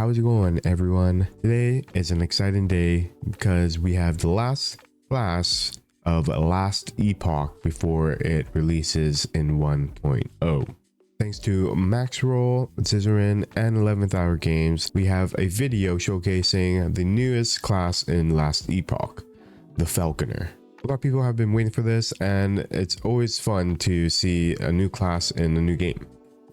how's it going, everyone? Today is an exciting day because we have the last class of Last Epoch before it releases in 1.0. Thanks to Maxroll, Scissorin, and 11th Hour Games, we have a video showcasing the newest class in Last Epoch, the Falconer. A lot of people have been waiting for this, and it's always fun to see a new class in a new game.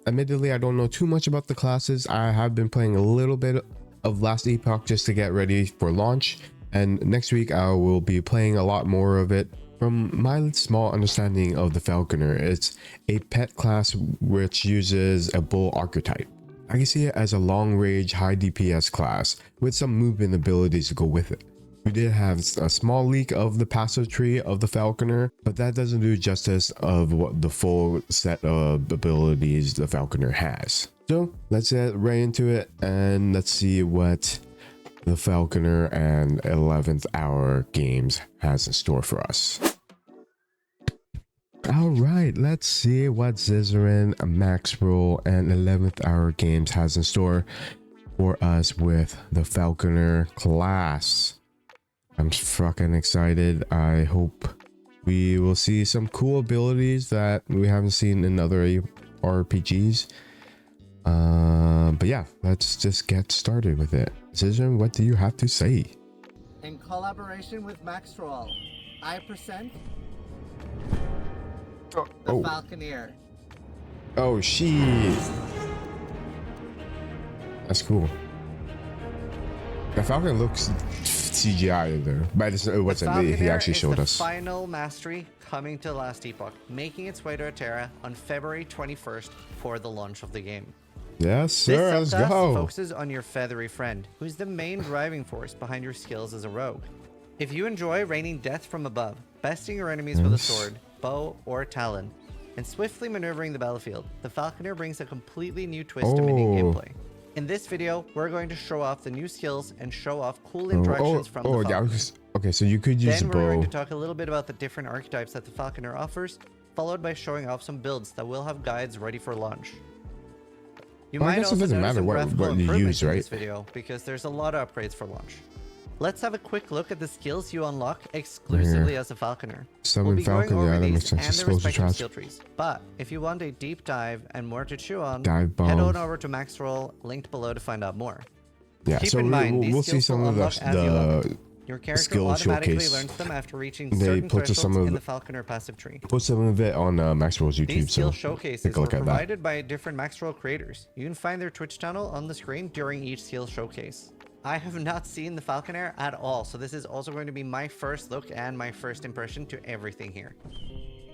Admittedly, I don't know too much about the classes. I have been playing a little bit of Last Epoch just to get ready for launch, and next week I will be playing a lot more of it. From my small understanding of the Falconer, it's a pet class which uses a bull archetype. I can see it as a long-range, high DPS class with some movement abilities to go with it. We did have a small leak of the passive tree of the Falconer, but that doesn't do justice of what the full set of abilities the Falconer has. So let's get right into it and let's see what the Falconer and 11th Hour Games has in store for us. All right, let's see what Scissorin, Maxroll, and 11th Hour Games has in store for us with the Falconer class. I'm fucking excited. I hope we will see some cool abilities that we haven't seen in other RPGs. But yeah, let's just get started with it. Scissorin, what do you have to say? In collaboration with Maxroll, I present the Falconer. Oh shit. That's cool. The Falcon looks CGI there, but it wasn't. He actually showed us. Final mastery coming to Last Epoch, making its way to Terra on February 21st for the launch of the game. Yes, sir. This Let's go. focuses on your feathery friend, who's the main driving force behind your skills as a rogue. If you enjoy raining death from above, besting your enemies with a sword, bow, or talon, and swiftly maneuvering the battlefield, the Falconer brings a completely new twist to minion gameplay. In this video, we're going to show off the new skills and show off cool interactions from the Falconer. Okay, so you could use then a bow. We're going to talk a little bit about the different archetypes that the Falconer offers, followed by showing off some builds that will have guides ready for launch. You might also notice some graphical improvements in this video because there's a lot of upgrades for launch. Let's have a quick look at the skills you unlock exclusively as a Falconer. Summon we'll be going Falcon, over yeah, that makes these sense. and the Explosive respective charge. skill trees. But if you want a deep dive and more to chew on, Dive bomb. head on over to Maxroll, linked below to find out more. Yeah, Keep so in mind, we'll see some of your character skill automatically showcase. learns them after reaching They certain put thresholds some of in the Falconer passive tree. Put some of it on Maxroll's YouTube. These skill so showcases take a were look at that. provided by different Maxroll creators. You can find their Twitch channel on the screen during each skill showcase. I have not seen the Falconer at all, so this is also going to be my first look and my first impression to everything here.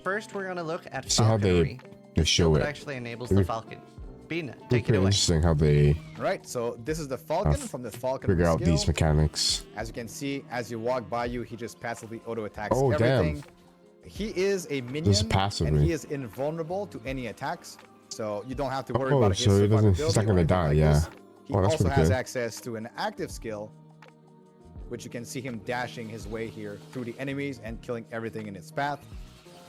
First, we're going to look at Falconry, they show it. that actually enables the Falcon. Bina, take it Pretty away. interesting how they Right, so this is the Falcon from the Falcon figure out skill. these mechanics. As you can see, as you walk by you, he just passively auto attacks Oh, everything. damn. He is a minion, Just passively. and he is invulnerable to any attacks, so you don't have to worry Oh, about his so he doesn't- survivability he's not or gonna anything die, like yeah. this. He Oh, that's also pretty has good. access to an active skill, which you can see him dashing his way here through the enemies and killing everything in its path.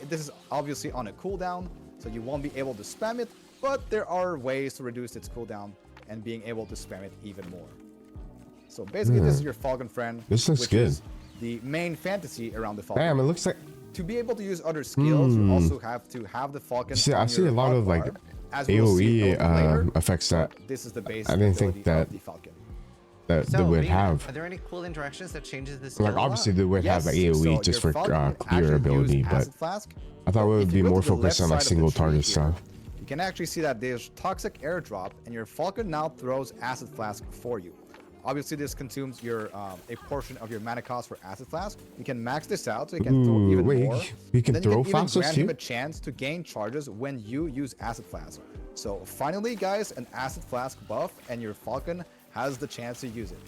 This is obviously on a cooldown, so you won't be able to spam it, but there are ways to reduce its cooldown and being able to spam it even more. So basically, this is your Falcon friend, This looks which good. is the main fantasy around the Falcon. Damn, it looks like. To be able to use other skills, you also have to have the Falcon. See, I on see your a lot of like hotbar, as we'll see a AOE little later, effects but that this is the base I didn't think ability that of the Falcon. they would Bina, have. Are there any cool interactions that changes this skill Like a lot? obviously they would have Yes, AOE so just your for Falcon clear actually ability, use but Acid Flask. I thought it would If be you go more to the focused left on like side of the single tree target here, stuff. You can actually see that there's toxic airdrop, and your Falcon now throws Acid Flask for you. Obviously, this consumes your a portion of your mana cost for Acid Flask. You can max this out so you can throw even wait, more. you can Then throw you can even fastest grant him too? a chance to gain charges when you use Acid Flask. So finally, guys, an Acid Flask buff, and your Falcon has the chance to use it.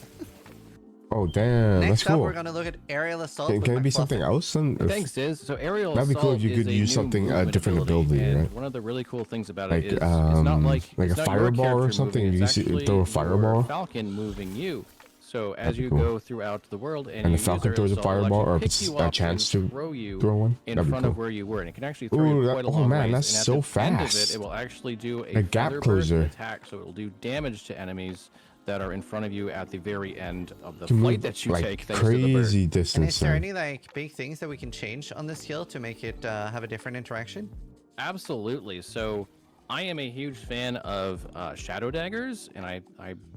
Oh damn, Next that's up, cool. we're going to look at Aerial Assault. Can with it be McFluffin. something else then? If- Thanks, Diz. So aerial That'd be cool assault if you is could a use new something, a movement different ability, and right? one of the really cool things about Like, it is it's not like a it's not your fireball or character something? moving, You it's see- actually throw a your fireball? Falcon moving you. So as That'd be you cool. go throughout the world and And you the Falcon use throws a aerial assault, it'll fireball, or if actually it's pick you a up chance and to throw you throw one? in That'd be front cool. of where you were, and it can actually throw Ooh, you that- quite a oh, long man, ways. that's And so at the end of fast. it, it will actually do A gap feather burst closer. attack, so it'll do damage to enemies that are in front of you at the very end of the Can flight move, that you like, take. Thanks to the bird. crazy And distance. is there then. any like big things that we can change on the skill to make it have a different interaction? Absolutely. So I am a huge fan of shadow daggers, and I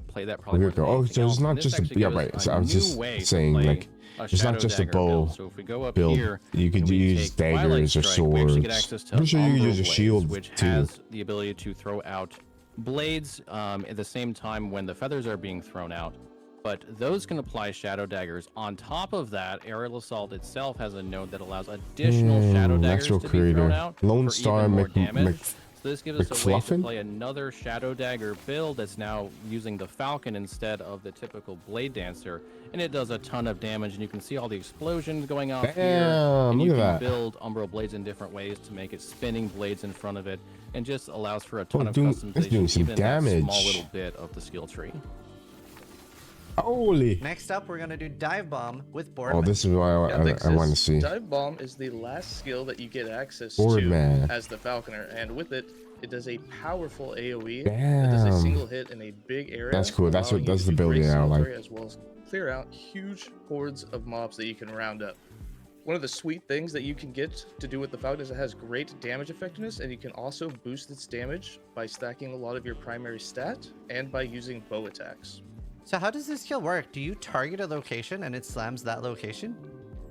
play that probably more than Oh, anything so it's else. not And this just a actually gives right. us So a I was new just way to saying, play like, it's not shadow just a dagger bow build. So if we go up build. here, You could and we use take Twilight daggers or Strike, we actually get swords. access to I'm sure you could Umbral use a Blades, shield which too. has the ability to throw out blades at the same time when the feathers are being thrown out. But those can apply shadow daggers. On top of that, Aerial Assault itself has a node that allows additional shadow daggers Natural to be thrown creator. out Lone for Star even more Mc- damage. Mc- So this gives us a way to McFluffin? play another shadow dagger build that's now using the Falcon instead of the typical Blade Dancer, and it does a ton of damage. And you can see all the explosions going off here. Damn, And you look can at that. build Umbral Blades in different ways to make it spinning blades in front of it, and just allows for a ton of that's doing customization, some even that small damage. little bit of the skill tree. Holy. Next up, we're gonna do Dive Bomb with Oh, Boardman. this is what I want to see. Dive Bomb is the last skill that you get access Boardman. to as the Falconer, and with it, it does a powerful AoE that does a Damn. single hit in a big area. That's cool. That's allowing what- you that's to the do ability great I like. silentary as well as clear out huge hordes of mobs that you can round up. One of the sweet things that you can get to do with the Falcon is it has great damage effectiveness, and you can also boost its damage by stacking a lot of your primary stat and by using bow attacks. So how does this skill work? Do you target a location and it slams that location?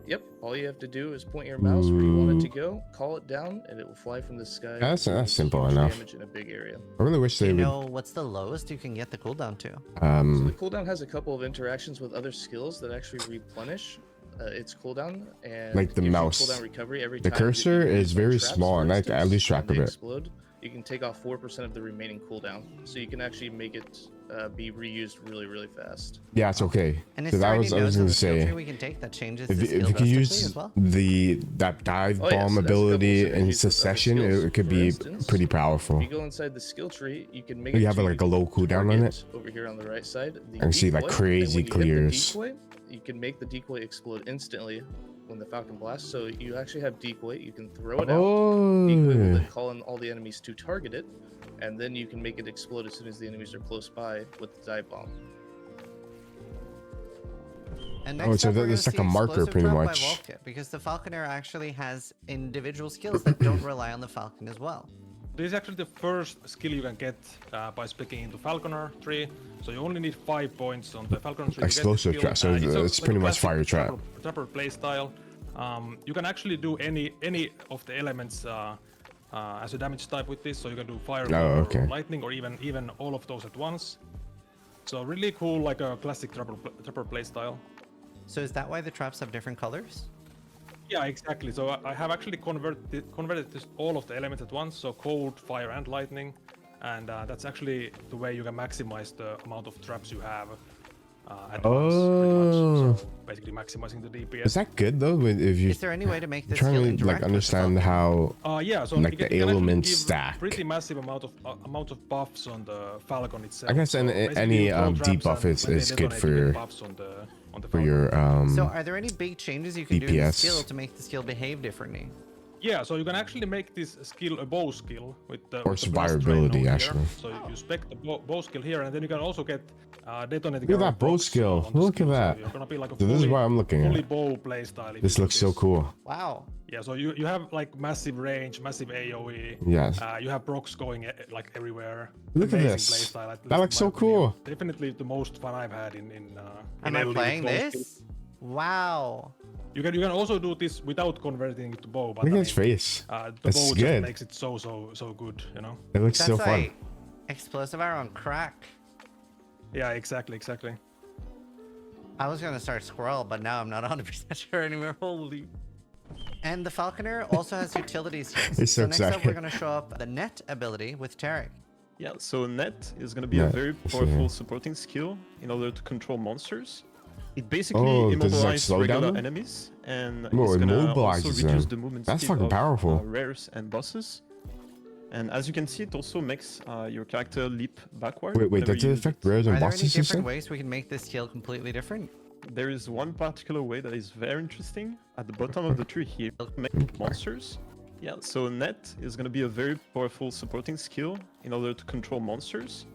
Yep, all you have to do is point your mouse where you want it to go, call it down, and it will fly from the sky. That's doing simple huge enough. Damage in a big area. I really wish Do they you would. know what's the lowest you can get the cooldown to? So the cooldown has a couple of interactions with other skills that actually replenish its cooldown, and Like the gives you mouse. cooldown recovery every The time that cursor you is use very traps, small, for and I instance, lose track when of they it. explode, you can take off 4% of the remaining cooldown, so you can actually make it be reused really, really fast. Yeah, it's okay. And is Because there I any was nodes on gonna the skill tree say, we can take that changes if, the if skill you could drastically use as well? that dive Oh, yeah, bomb so that's a couple ability synergies in with other succession, skills. it could For be instance, pretty powerful. If you go inside the skill tree, you can make Oh, it you have to like a low cooldown on it? over here on the right side. The I can see, like, decoy, crazy and when you hit the clears. decoy, you can make the decoy explode instantly when the Falcon blasts. So you actually have decoy. You can throw it out. Decoy will Oh, then call in all the enemies to target it, and then you can make it explode as soon as the enemies are close by with the dive bomb. And Oh, next so up, we're that's gonna like a see marker explosive pretty drop by much. Volkit, because the Falconer actually has individual skills that don't rely on the Falcon as well. This is actually the first skill you can get by splitting into Falconer tree. So you only need 5 points on the Falconer tree. Explosive to get trap, the so skill. it's like pretty a much fire classic trap. Trapper playstyle. You can actually do any of the elements as a damage type with this. So you can do fire, Oh, okay. or lightning, or even all of those at once. So really cool, like a classic trapper playstyle. So is that why the traps have different colors? Yeah, exactly. So I have actually converted this, all of the elements at once, so cold, fire, and lightning, and that's actually the way you can maximize the amount of traps you have at once. Pretty much. So basically maximizing the DPS. is that good though? If you Is there any way to make this trying skill to interact like with the understand Falcon? how Yeah, so like you the can actually elements give stack. pretty massive amount of buffs on the Falcon itself. I guess So basically any you throw debuff traps, is and when they good detonate, you get for buffs on the for Falcon. your So are there any big changes you can do to the DPS. skill to make the skill behave differently? Yeah, so you can actually make this skill a bow skill with the Or with the blast ray survivability, node here. actually. So you spec the bow skill here, and then you can also get detonating. Look at arrow that bow procs skill. on the Look at skill, so that. you're gonna be like a So this is fully- what I'm looking fully at. bow playstyle. if This you do looks so cool. Wow. Yeah, so you have like massive range, massive AoE. Yes. You have procs going like everywhere. Look at Amazing this. playstyle, at That least looks in my so cool. opinion. Definitely the most fun I've had in Am I LE with playing bow this? skills. Wow. You can also do this without converting it to bow, but Look I at his mean, face. the That's bow good. just makes it so good, you know? It looks That's so fun. like explosive arrow on crack. Yeah, exactly. I was gonna start squirrel, but now I'm not 100% sure anymore. Holy. And the Falconer also has utility skills. It's so next up, excited. we're gonna show up the net ability with Tarek. Yeah, so Net is going to be Net, a very I see, powerful yeah. supporting skill in order to control monsters. It basically Oh, does it, like, immobilizes slow down regular them? enemies, and Oh, it's it going to immobilizes also reduce them. the movement That's speed fucking of powerful. rares and bosses. And as you can see, it also makes your character leap backward. Wait, whenever does it you use affect it. rares Are and there any bosses? You different said? ways we can make this skill completely different? There is one particular way that is very interesting. At the bottom of the tree here, make monsters. Yeah, so Net is going to be a very powerful supporting skill in order to control monsters.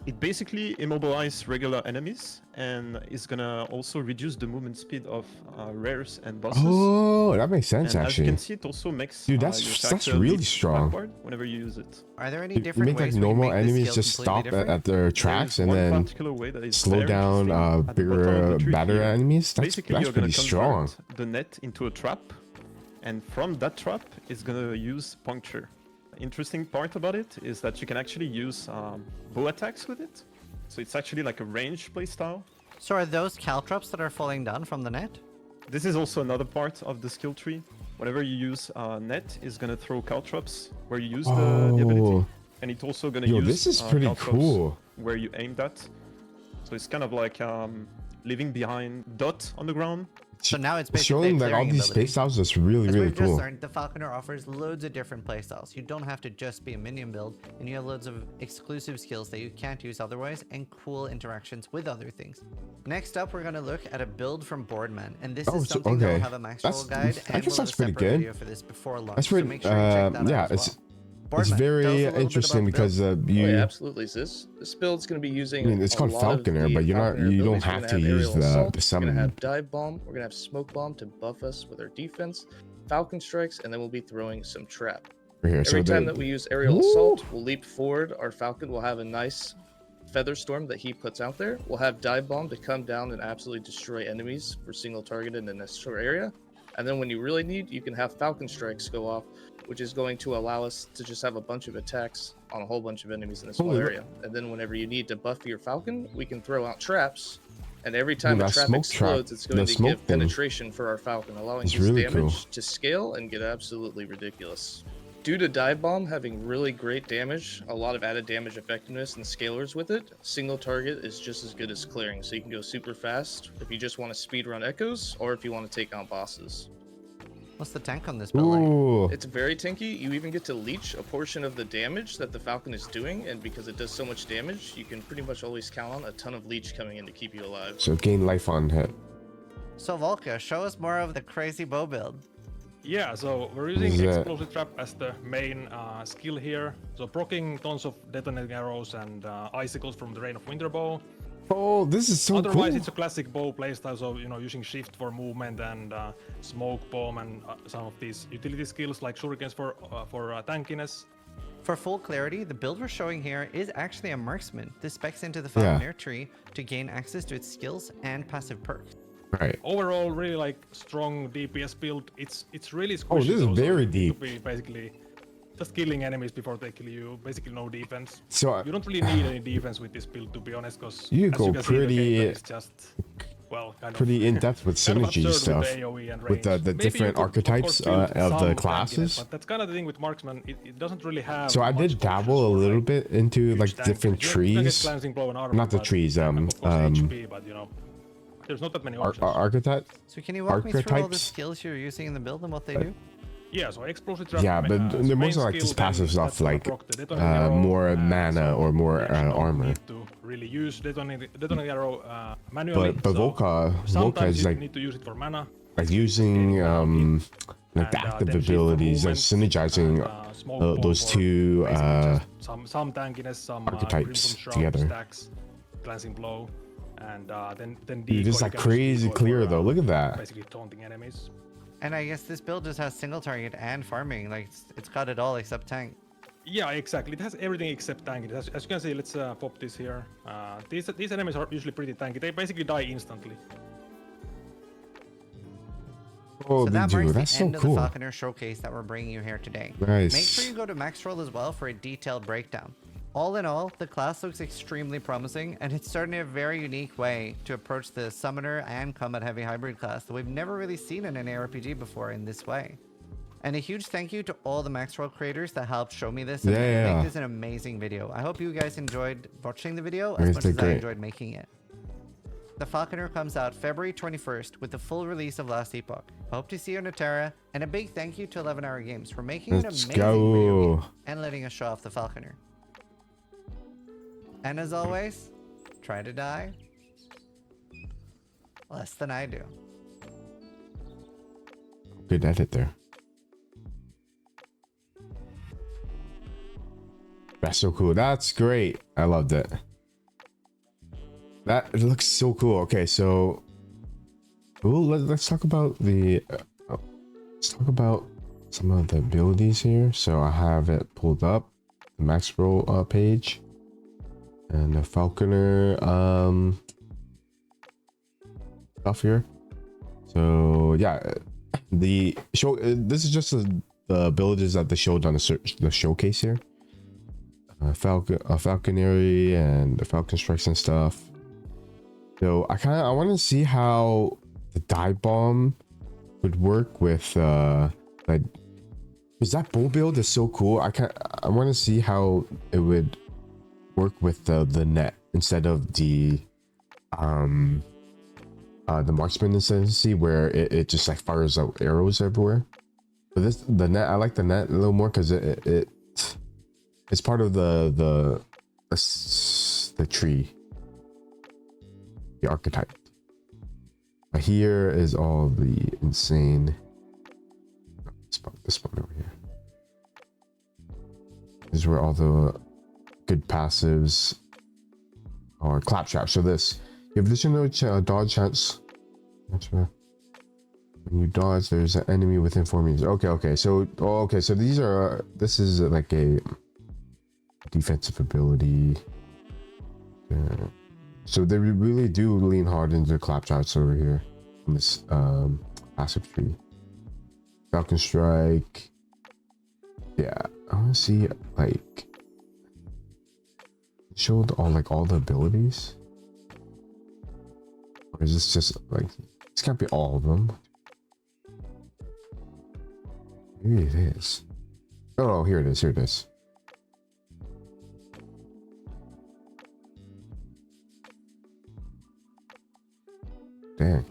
It basically immobilizes regular enemies and is gonna also reduce the movement speed of rares and bosses. Oh, that makes sense And as you actually. can see, it also makes Dude, your that's character really leap strong. backward whenever you use it. Are there any You different make like ways we can normal make this enemies skill just completely stop different? at their tracks and One then particular way that is slow very down interesting. At the bottom of bigger, the tree better here, enemies. That's basically you're gonna pretty strong. convert the net into a trap, and from that trap, it's gonna use puncture. Interesting part about it is that you can actually use bow attacks with it. So it's actually like a range playstyle. So are those caltrops that are falling down from the net? This is also another part of the skill tree. Whenever you use net, is gonna throw caltrops where you use the ability, Oh, and it's also gonna yo, use this is pretty caltrops cool. where you aimed at. So it's kind of like leaving behind dot on the ground. So now it's basically Showing a like all clearing these ability. playstyles is really, As really we've just cool. learned, the Falconer offers loads of different playstyles. You don't have to just be a minion build, and you have loads of exclusive skills that you can't use otherwise, and cool interactions with other things. Next up, we're going to look at a build from Boardman, and this Oh, is so- something that okay. will have a max roll That's- guide, I and guess we'll have that's a pretty separate good. video for this before launch. That's so pretty, make sure you check that yeah, out as well. it's Boardman, very tell us a little bit interesting about the build. because Oh you. yeah, absolutely, sis. This build's going to be using. I mean, it's a called lot Falconer, of the but you're not- Falconer you don't abilities. We're have gonna to aerial use the assault, We're going summon. to have dive bomb. We're going to have smoke bomb to buff us with our defense, Falcon strikes, and then we'll be throwing some trap. Right here. Every So time the- that we use aerial assault, we'll leap forward. Our Falcon will have a nice feather storm that he puts out there. We'll have dive bomb to come down and absolutely destroy enemies for single target in a necessary area. And then when you really need, you can have Falcon strikes go off, which is going to allow us to just have a bunch of attacks on a whole bunch of enemies in a small Holy- area. And then whenever you need to buff your Falcon, we can throw out traps. And every time that a trap smoke trap, explodes, it's going the to smoke give thing. penetration for our Falcon, allowing It's his really damage cool. to scale and get absolutely ridiculous. Due to dive bomb having really great damage, a lot of added damage effectiveness and scalars with it, single target is just as good as clearing, so you can go super fast if you just want to speedrun echoes or if you want to take on bosses. What's the tank on this build like? Ooh. It's very tanky. You even get to leech a portion of the damage that the Falcon is doing, and because it does so much damage, you can pretty much always count on a ton of leech coming in to keep you alive. So gain life on hit. So Volka, show us more of the crazy bow build. Yeah, so we're using Is that- explosive trap as the main skill here. So proccing tons of detonating arrows and icicles from the Rain of Winter bow. Oh, this is so Otherwise, cool. it's a classic bow playstyle, so using shift for movement and smoke bomb and some of these utility skills like shurikens for tankiness. For full clarity, the build we're showing here is actually a marksman. This specs into the Yeah. Falconer tree to gain access to its skills and passive perks. Right. Overall, really like strong DPS build. It's really squishy. Oh, this is though, so very you need to deep. be basically just killing enemies before they kill you. Basically, no defense. So You don't really need any defense with this build, to be honest, because You as go you can see, the pretty- gameplay is just well, kind pretty of in depth with kind of synergy absurd stuff. with the AoE and with the range. Maybe you different could, of archetypes course, build of the some classes. tankiness, but that's kind of the thing with marksman. It doesn't really have. So I much did dabble options a for, little like, bit into huge like tank. different You can get trees, glancing blow and armor, not the but- trees, and of course HP, but there's not that many options. archetypes. So can you walk me through all the Archetypes? skills you're using in the build and what they do? Yeah, so explosive trap. Yeah, but is they're main mostly like skill, just then passive stuff that's gonna like proc the detonating arrow, more and mana so or more you actually don't armor. need to really use detonating arrow manually. But so Volka sometimes is you like need to use it for mana. using like the and, active then shift for abilities and movement, synergizing and, smoke bomb those for two basically just some tankiness, some archetypes crimson shroud, together. stacks, glancing blow, and then Dude, this is decoy like can use crazy decoy clear for, though. Look at that. Basically taunting enemies. And I guess this build just has single target and farming. Like it's got it all except tank. Yeah, exactly. It has everything except tanky. As you can see, let's pop this here. These enemies are usually pretty tanky. They basically die instantly. Oh, So that dude, marks that's the so end of the cool. Falconer showcase that we're bringing you here today. Nice. Make sure you go to Max Roll as well for a detailed breakdown. All in all, the class looks extremely promising, and it's starting in a very unique way to approach the Summoner and Combat Heavy Hybrid class that we've never really seen in an ARPG before in this way. And a huge thank you to all the Max Roll creators that helped show me this and Yeah. make this an amazing video. I hope you guys enjoyed watching the video Guys as much did as I great. enjoyed making it. The Falconer comes out February 21st with the full release of Last Epoch. I hope to see you on Terra, and a big thank you to 11 Hour Games for making an Let's amazing video game go. and letting us show off the Falconer. And as always, try to die less than I do. Good edit there. That's so cool. That's great. I loved it. That it looks so cool. Okay, so let's talk about the let's talk about some of the abilities here. So I have it pulled up, the max roll page, and the Falconer stuff here. So yeah, the show. This is just the abilities that they showed on the showcase here. Falconary and the Falcon strikes and stuff. So I want to see how the dive bomb would work with like, because that bow build is so cool. I want to see how it would work with the net instead of the marksman instancy where it just like fires out arrows everywhere. But the net, I like the net a little more because it's part of the tree, the archetype. But here is all the insane. This spot over here. This is where all the good passives are. Claptrap. So this, you have additional dodge chance. When you dodge, there's an enemy within 4 meters. Okay. So so these are. This is like a defensive ability. So they really do lean hard into the claptraps over here on this passive tree. Falcon strike. Yeah, I want to see like showed all the abilities, or is this just like this can't be all of them? Maybe it is. Oh, here it is. Dang.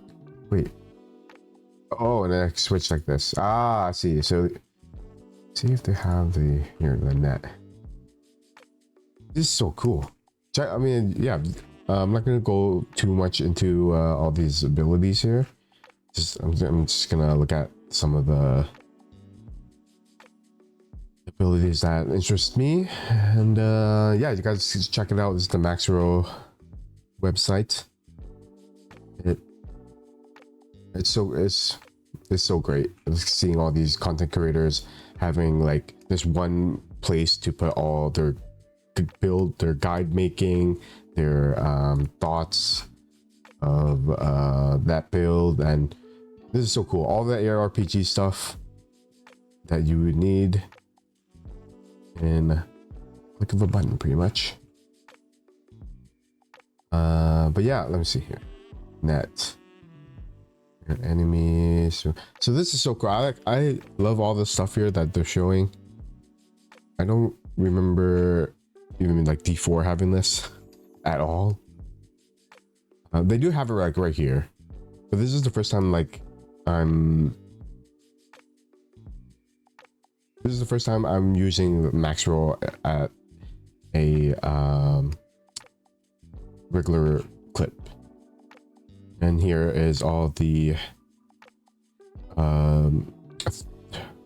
Wait. Oh, and then I switch like this. Ah, I see. So, see if they have the net. This is so cool. I mean, yeah. I'm not gonna go too much into all these abilities here. I'm just gonna look at some of the abilities that interest me, and yeah, you guys check it out. This is the Maxro website. It's so great seeing all these content creators having like this one place to put all their build, their guide making, their thoughts of that build, and this is so cool. All the ARPG stuff that you would need in click of a button, pretty much. But yeah, let me see here. Net. Enemies. So this is so cool. I love all the stuff here that they're showing. I don't remember even like D4 having this at all. They do have it like right here, but this is the first time like this is the first time I'm using max roll at a regular clip. And here is all the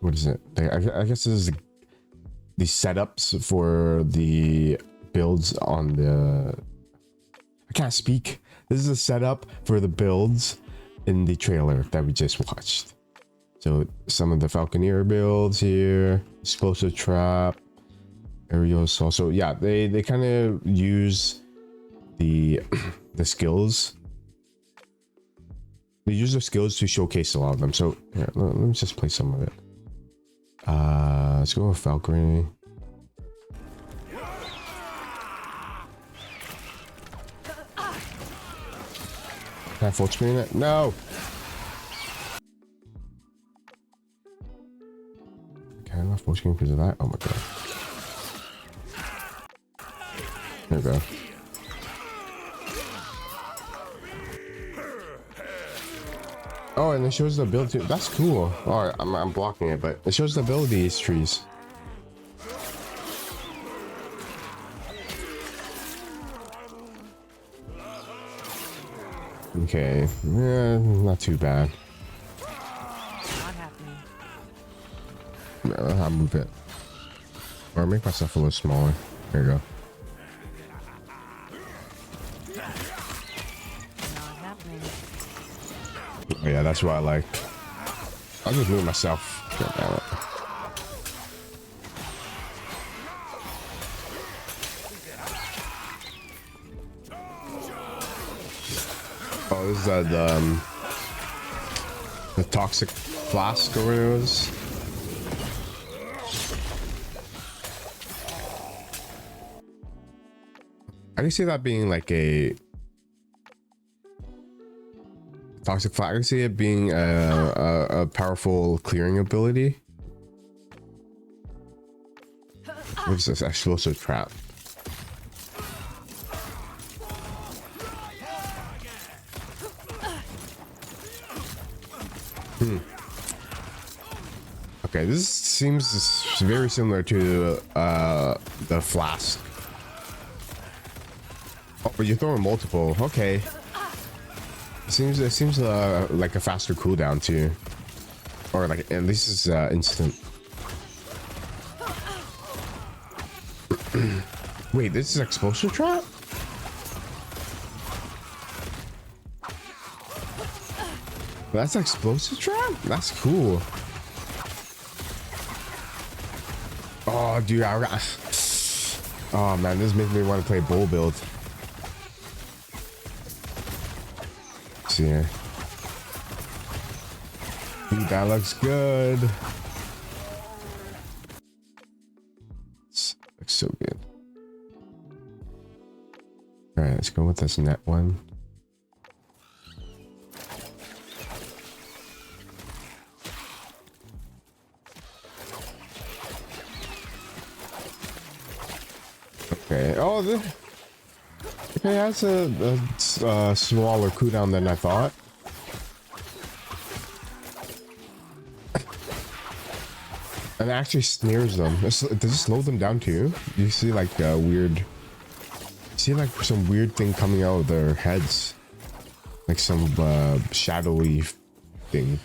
what is it? I guess this is the setups for the builds on the. I can't speak. This is a setup for the builds in the trailer that we just watched. So some of the Falconer builds here, explosive trap, aerial assault. So yeah, they kind of use the skills. They use their skills to showcase a lot of them. So here, let me just play some of it. Let's go with Falconer. Can I full screen it? No. Can I not full screen because of that? Oh my god. There we go. Oh, and it shows the ability. That's cool. Alright, I'm blocking it, but it shows the abilities trees. Okay, yeah, not too bad. Not happening. I'll move it. Or make myself a little smaller. There you go. Oh yeah, that's what I like. I'll just move myself. God damn it. Oh, this is the toxic flask or whatever it was. I can see that being like a toxic flask. I can see it being a powerful clearing ability. What is this? Explosive trap. Okay, this seems very similar to the flask. Oh, but you're throwing multiple. Okay. It seems like a faster cooldown too, or like at least it's instant. Wait, this is explosive trap? That's explosive trap? That's cool. Oh, dude, oh man, this makes me want to play bull build. Let's see here. Dude, that looks good. Looks so good. All right, let's go with this net one. Okay. Oh, it has a smaller cooldown than I thought. And it actually snares them. Does it slow them down too? You see like weird. See like some weird thing coming out of their heads, like some shadowy thing.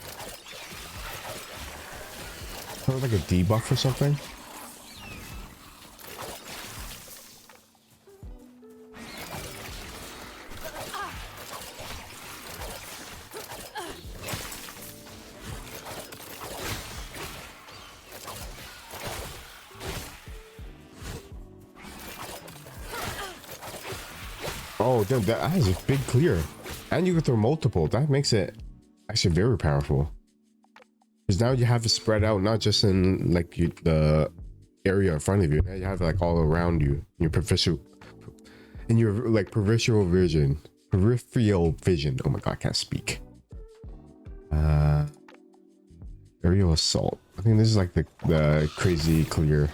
Sounds like a debuff or something. Oh, damn, that is a big clear. And you can throw multiple. That makes it actually very powerful. Because now you have to spread out, not just in like the area in front of you. Now you have like all around you. Your peripheral vision. Peripheral vision. Oh my god, I can't speak. Aerial assault. I think this is like the crazy clear.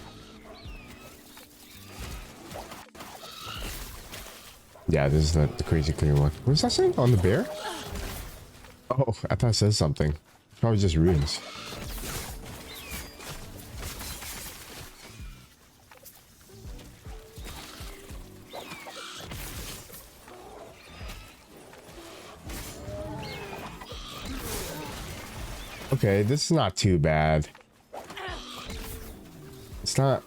Yeah, this is the crazy clear one. What is that saying on the bear? Oh, I thought it says something. It's probably just runes. Okay, this is not too bad. It's not.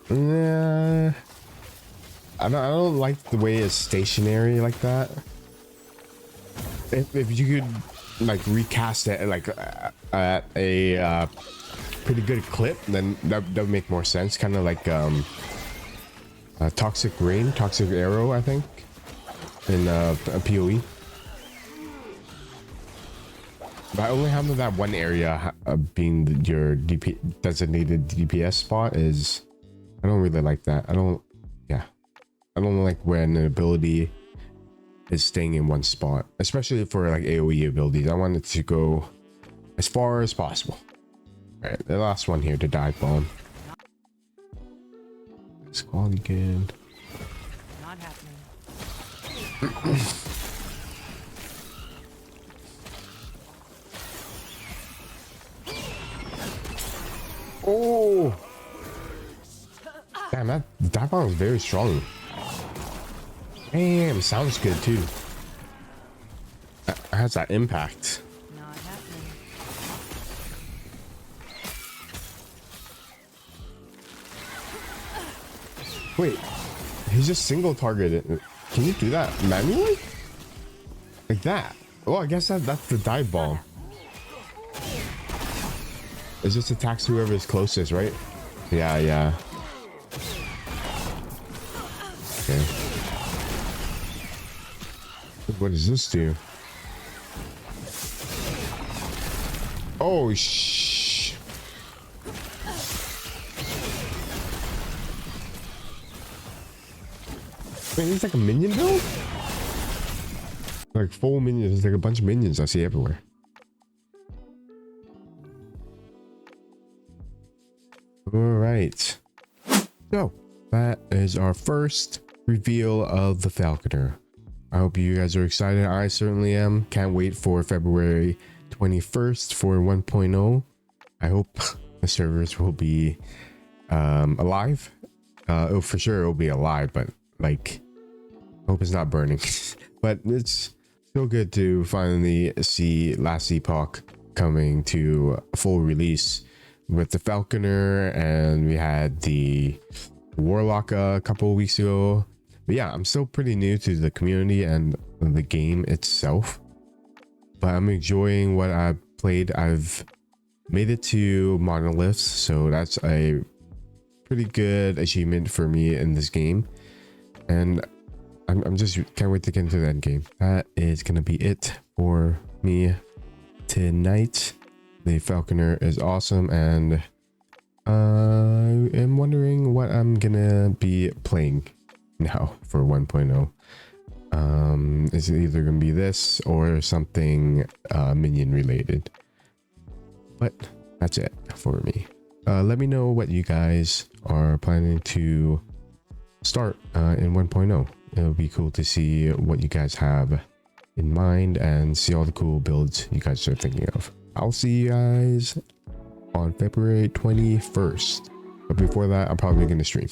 I don't like the way it's stationary like that. If you could like recast it like at a pretty good clip, then that would make more sense. Kind of like toxic rain, toxic arrow, I think, in a PoE. But I only have that one area being your designated DPS spot is. I don't really like that. I don't like when an ability is staying in one spot, especially for like AoE abilities. I want it to go as far as possible. All right, the last one here, the dive bomb. It's quality good. Not happening. Oh, damn! That dive bomb is very strong. Damn, sounds good too. That has that impact. Not happening. Wait, he's just single targeted. Can you do that manually? Like that? Oh, I guess that's the dive bomb. It just attacks whoever is closest, right? Yeah, yeah. Okay. What does this do? Oh, Wait, it's like a minion build? Like full minions. There's like a bunch of minions I see everywhere. All right. So that is our first reveal of the Falconer. I hope you guys are excited. I certainly am. Can't wait for February 21st for 1.0. I hope the servers will be alive. Oh, for sure it'll be alive, but like, I hope it's not burning. But it's still good to finally see Last Epoch coming to full release with the Falconer, and we had the Warlock a couple of weeks ago. But yeah, I'm still pretty new to the community and the game itself, but I'm enjoying what I've played. I've made it to monoliths, so that's a pretty good achievement for me in this game, and I'm just can't wait to get into the end game. That is gonna be it for me tonight. The Falconer is awesome, and I am wondering what I'm gonna be playing now for 1.0. Is it either gonna be this or something minion related? But that's it for me. Let me know what you guys are planning to start in 1.0. It would be cool to see what you guys have in mind and see all the cool builds you guys are thinking of. I'll see you guys on February 21st. But before that, I'm probably going to stream.